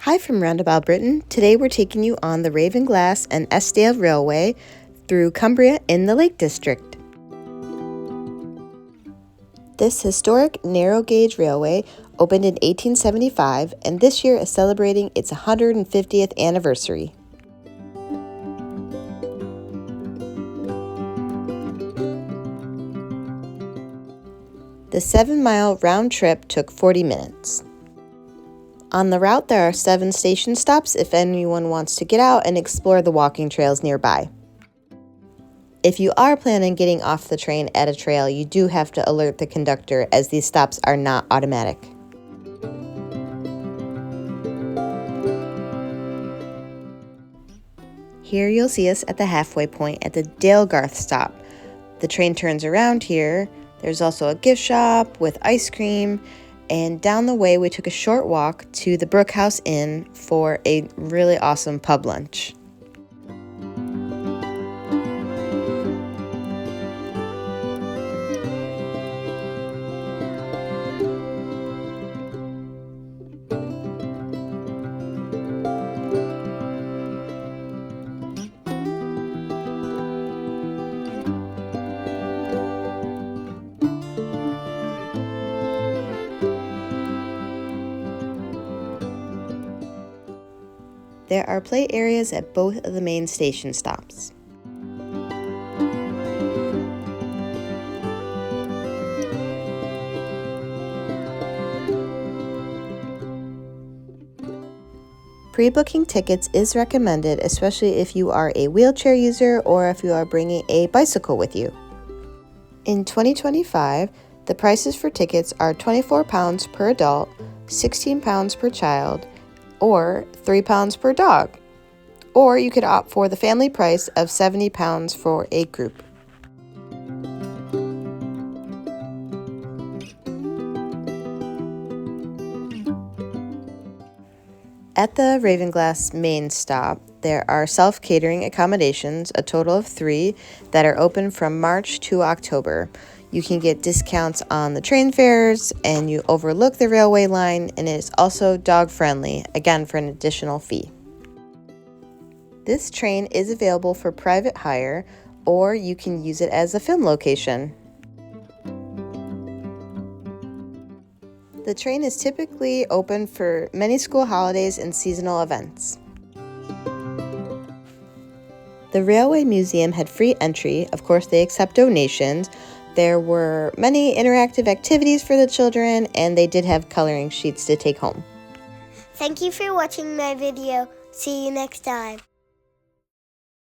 Hi from Roundabout Britain. Today we're taking you on the Ravenglass and Eskdale Railway through Cumbria in the Lake District. This historic narrow gauge railway opened in 1875 and this year is celebrating its 150th anniversary. The 7-mile round trip took 40 minutes. On the route, there are 7 station stops if anyone wants to get out and explore the walking trails nearby. If you are planning on getting off the train at a trail, you do have to alert the conductor as these stops are not automatic. Here you'll see us at the halfway point at the Dalegarth stop. The train turns around here. There's also a gift shop with ice cream. And down the way, we took a short walk to the Brookhouse Inn for a really awesome pub lunch. There are play areas at both of the main station stops. Pre-booking tickets is recommended, especially if you are a wheelchair user or if you are bringing a bicycle with you. In 2025, the prices for tickets are £24 per adult, £16 per child, or £3 per dog. Or you could opt for the family price of £70 for a group. At the Ravenglass main stop, there are self-catering accommodations, a total of 3, that are open from March to October. You can get discounts on the train fares and you overlook the railway line, and it is also dog friendly, again for an additional fee. This train is available for private hire or you can use it as a film location. The train is typically open for many school holidays and seasonal events. The Railway Museum had free entry. Of course, they accept donations. There were many interactive activities for the children, and they did have coloring sheets to take home. Thank you for watching my video. See you next time.